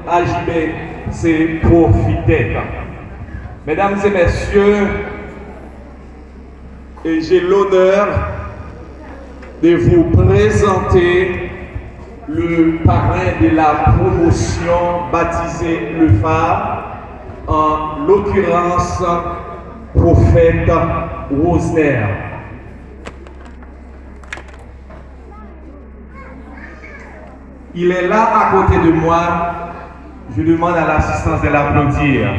AJB, c'est Profitec. Mesdames et messieurs, j'ai l'honneur de vous présenter le parrain de la promotion baptisée Le Phare, en l'occurrence Prophète Rosner. Il est là à côté de moi. Je demande à l'assistance de l'applaudir.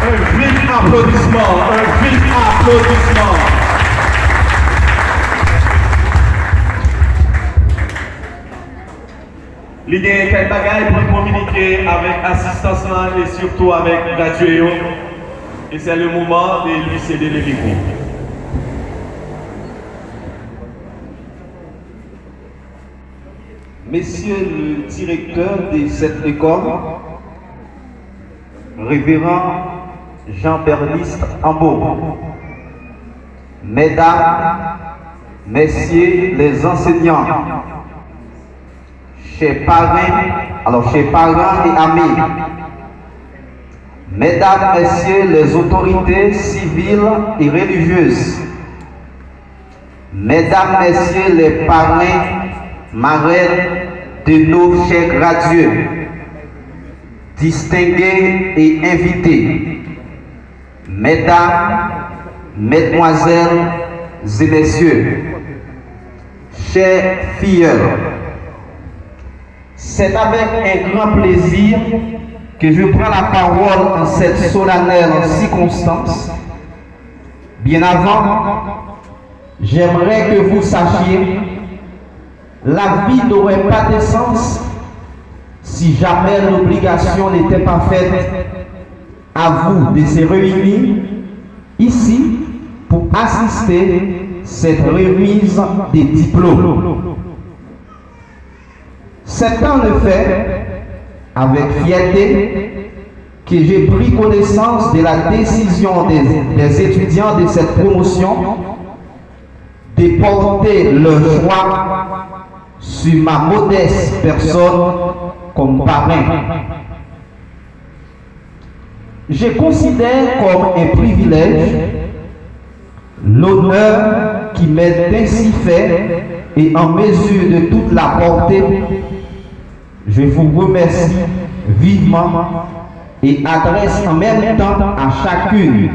Un vif applaudissement, un vif applaudissement. L'idée est qu'elle bagaille pour communiquer avec assistance et surtout avec gradué. Et c'est le moment de lui céder le micro. Monsieur le directeur de cette école, révérend Jean-Berniste Ambo, mesdames, messieurs les enseignants, chers parents et amis, mesdames, messieurs les autorités civiles et religieuses, mesdames, messieurs les parrains, marraines de nos chers gradués, distingués et invités, mesdames, mesdemoiselles et messieurs, chers filles, c'est avec un grand plaisir que je prends la parole en cette solennelle circonstance. Bien avant, j'aimerais que vous sachiez, la vie n'aurait pas de sens si jamais l'obligation n'était pas faite à vous de se réunir ici pour assister à cette remise des diplômes. C'est en effet avec fierté que j'ai pris connaissance de la décision des étudiants de cette promotion de porter le choix sur ma modeste personne comme parrain. Je considère comme un privilège l'honneur qui m'est ainsi fait et en mesure de toute la porter. Je vous remercie vivement et adresse en même temps à chacune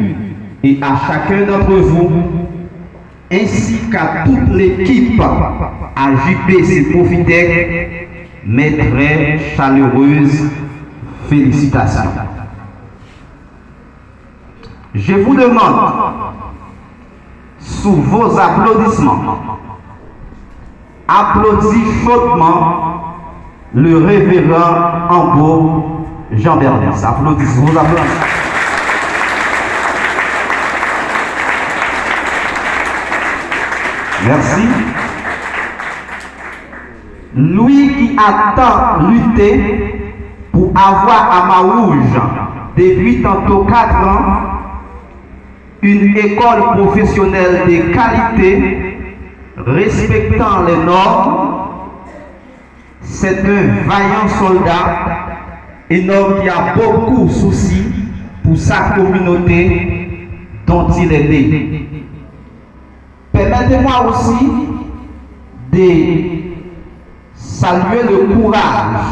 et à chacun d'entre vous ainsi qu'à toute l'équipe AJB Profitec mes très chaleureuses félicitations. Je vous demande, sous vos applaudissements, applaudissez chaudement le révérend Ambo Jean-Berniste. Applaudissez, vos applaudissements. Merci. Lui qui a tant lutté pour avoir à Marouge depuis tantôt 4 ans une école professionnelle de qualité respectant les normes, c'est un vaillant soldat, un homme qui a beaucoup de soucis pour sa communauté dont il est né. Permettez-moi aussi de saluer le courage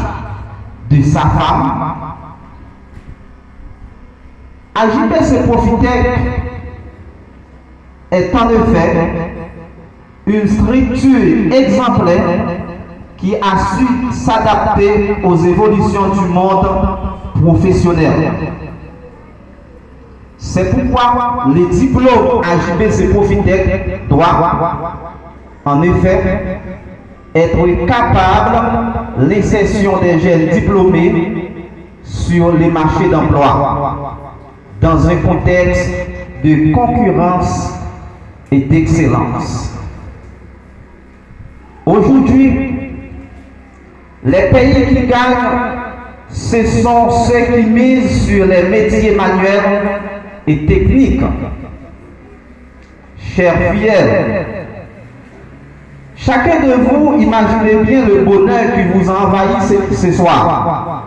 de sa femme. AJB Profitec est en effet une structure exemplaire qui a su s'adapter aux évolutions du monde professionnel. C'est pourquoi les diplômes AJB Profitec doivent en effet être capables de l'insertion des jeunes diplômés sur les marchés d'emploi dans un contexte de concurrence et d'excellence. Aujourd'hui, les pays qui gagnent, ce sont ceux qui misent sur les métiers manuels et techniques. Chers Chacun de vous, imaginez bien le bonheur qui vous a envahi ce soir.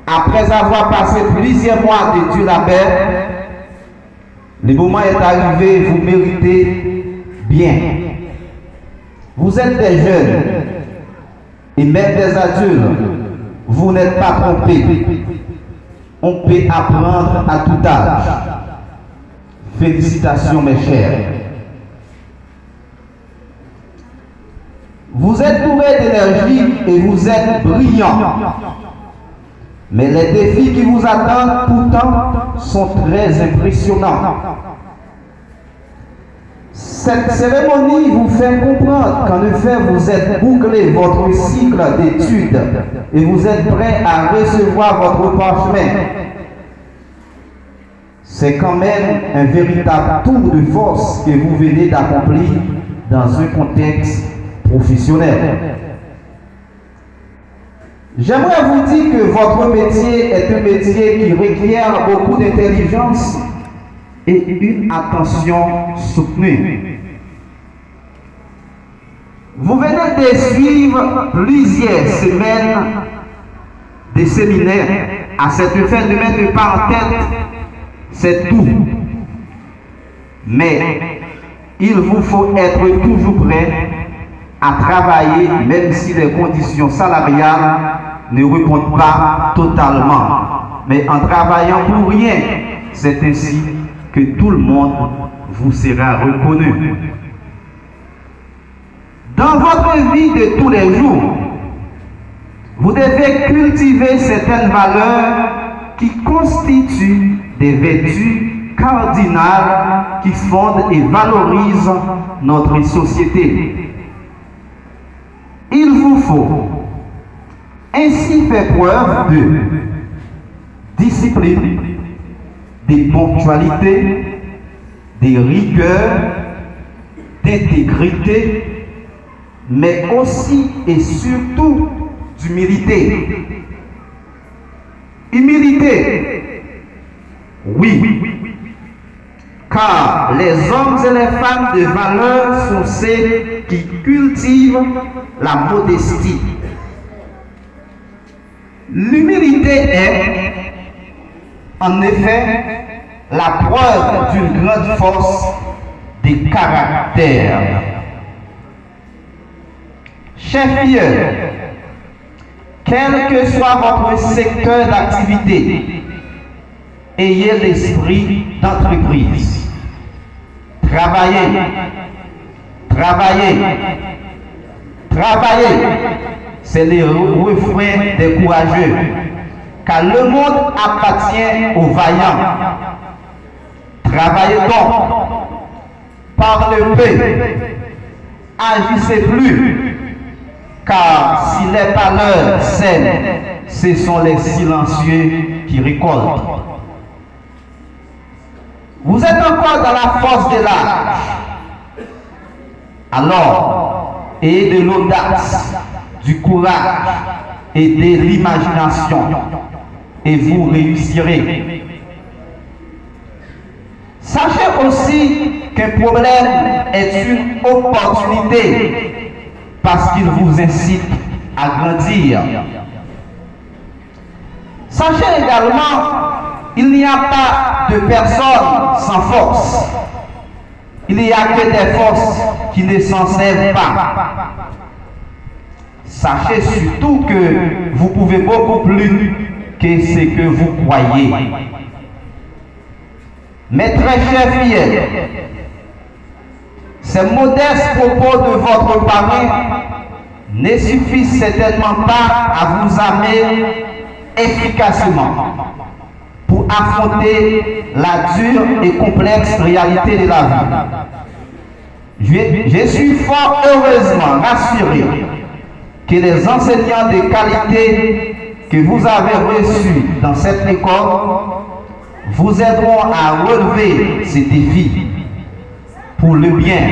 Après avoir passé plusieurs mois de dur labeur, le moment est arrivé, vous méritez bien. Vous êtes des jeunes et même des adultes, vous n'êtes pas trompés. On peut apprendre à tout âge. Félicitations mes chers. Vous êtes bourrés d'énergie et vous êtes brillants. Mais les défis qui vous attendent pourtant sont très impressionnants. Cette cérémonie vous fait comprendre qu'en effet vous êtes bouclé votre cycle d'études et vous êtes prêt à recevoir votre parchemin. C'est quand même un véritable tour de force que vous venez d'accomplir dans un contexte professionnel. J'aimerais vous dire que votre métier est un métier qui requiert beaucoup d'intelligence et une attention soutenue. Vous venez de suivre plusieurs semaines de séminaires. À cette fin de mettre pas en tête, c'est tout. Mais il vous faut être toujours prêt à travailler même si les conditions salariales ne répondent pas totalement. Mais en travaillant pour rien, c'est ainsi que tout le monde vous sera reconnu. Dans votre vie de tous les jours, vous devez cultiver certaines valeurs qui constituent des vertus cardinales qui fondent et valorisent notre société. Il vous faut ainsi faire preuve de discipline, de ponctualité, de rigueur, d'intégrité, mais aussi et surtout d'humilité. Humilité, oui, car les hommes et les femmes de valeur sont ceux qui cultivent la modestie. L'humilité est, en effet, la preuve d'une grande force de caractère. Chers filles, quel que soit votre secteur d'activité, ayez l'esprit d'entreprise. Travaillez, travaillez, travaillez. C'est le refrain des courageux. Car le monde appartient aux vaillants. Travaillez donc, parlez peu, agissez plus. Car si les parleurs sèment, ce sont les silencieux qui récoltent. Vous êtes encore dans la force de l'âge. Alors, ayez de l'audace, du courage et de l'imagination, et vous réussirez. Sachez aussi qu'un problème est une opportunité parce qu'il vous incite à grandir. Sachez également, il n'y a pas de personne sans force. Il n'y a que des forces qui ne s'en servent pas. Sachez surtout que vous pouvez beaucoup plus que ce que vous croyez. Mes très chers filles, ces modestes propos de votre parrain ne suffisent certainement pas à vous amener efficacement pour affronter la dure et complexe réalité de la vie. Je suis fort heureusement rassuré que les enseignants de qualité que vous avez reçus dans cette école vous aideront à relever ces défis pour le bien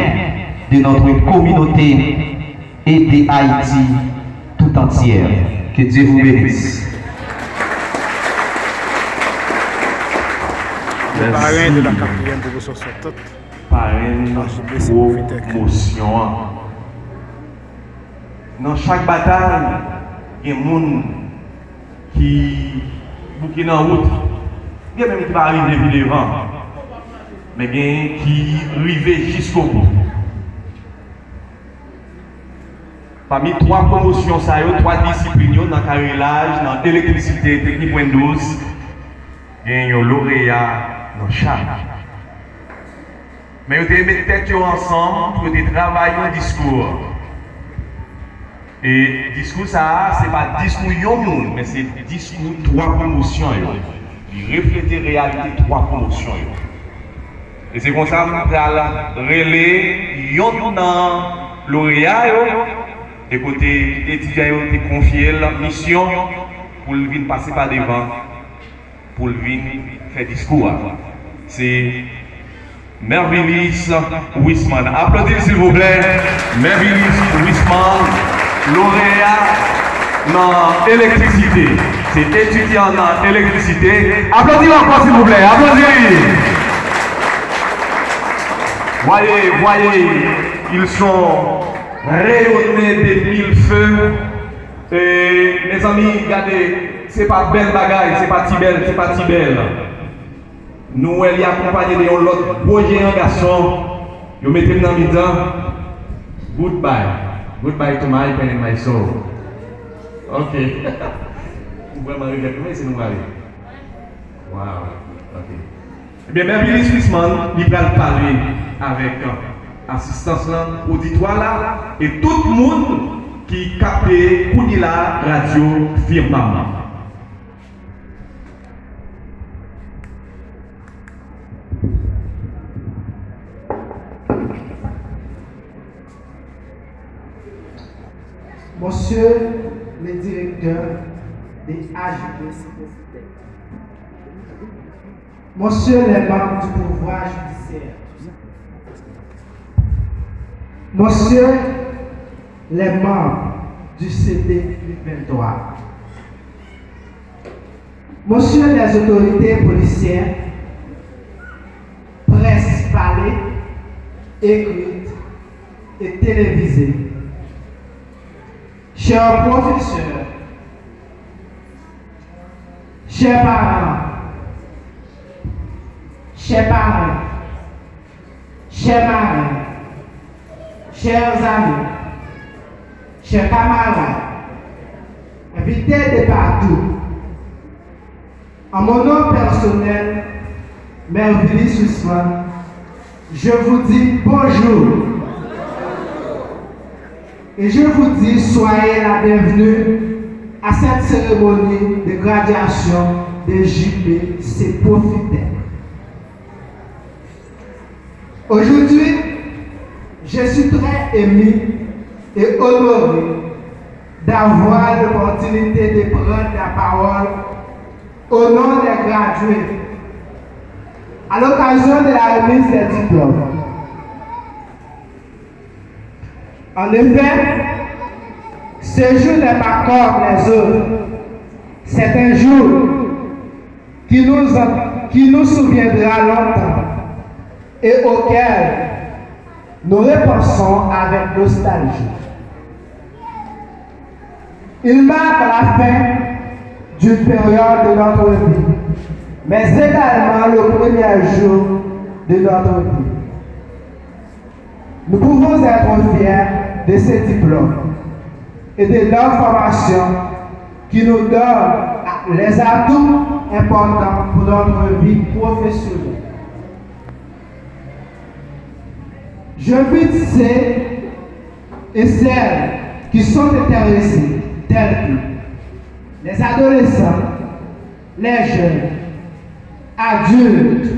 de notre communauté et de Haïti tout entière. Que Dieu vous bénisse. Parrain de la 4e promotion sur toute. parraine promotion. Dans chaque bataille, il y a des gens qui bouquent en route. Il y a même qui va arriver devant. Mais il y a qui arrivent jusqu'au bout. Parmi trois promotions, trois disciplines dans le carrelage, dans l'électricité, technique Windows, il y a un lauréat dans chaque. Mais vous devez mettre tête ensemble pour travailler un discours. Et le discours, ça, ce n'est pas le discours de monde, mais c'est le discours de trois promotions. Il reflète la réalité de trois promotions. Et c'est comme ça que nous allons relayer un lauréat. Et côté étudiant, ils ont confié la mission pour venir passer par devant, pour venir faire discours. C'est Mervilis Wisman. Applaudissez s'il vous plaît. Mervilis Wisman, lauréat dans l'électricité. C'est étudiant dans l'électricité. Applaudissez encore s'il vous plaît. Applaudissez. Voyez, ils sont rayonnés des mille feux. Et mes amis, regardez, c'est pas belle bagaille, c'est pas Tibel, c'est pas Tibel. Nous, elle y accompagné de l'autre beau géant garçon. Vous mettez dans le temps. Goodbye. Goodbye to my pain and my soul. Ok. Vous pouvez m'arriver à comment c'est nous aller. Wow. Ok. Eh bien, Mervilis Wisman, il va parler avec assistance auditoire là et tout le monde qui capte pour la radio Firmament. Monsieur le directeur des AGP, Monsieur les membres du pouvoir judiciaire, Monsieur les membres du CD 23, Monsieur les autorités policières, presse parlée, écrite et télévisée, chers professeurs, chers parents, chers marins, chers amis, chers camarades, invités de partout, en mon nom personnel, Mervilis Wisman, je vous dis bonjour. Et je vous dis, soyez la bienvenue à cette cérémonie de graduation de JP Profitec. Aujourd'hui, je suis très ému et honoré d'avoir l'opportunité de prendre la parole au nom des gradués à l'occasion de la remise des diplômes. En effet, ce jour n'est pas comme les autres. C'est un jour qui nous souviendra longtemps et auquel nous repensons avec nostalgie. Il marque la fin d'une période de notre vie, mais également le premier jour de notre vie. Nous pouvons être fiers de ces diplômes et de leur formation qui nous donne les atouts importants pour notre vie professionnelle. J'invite ceux et celles qui sont intéressés, tels que les adolescents, les jeunes, adultes,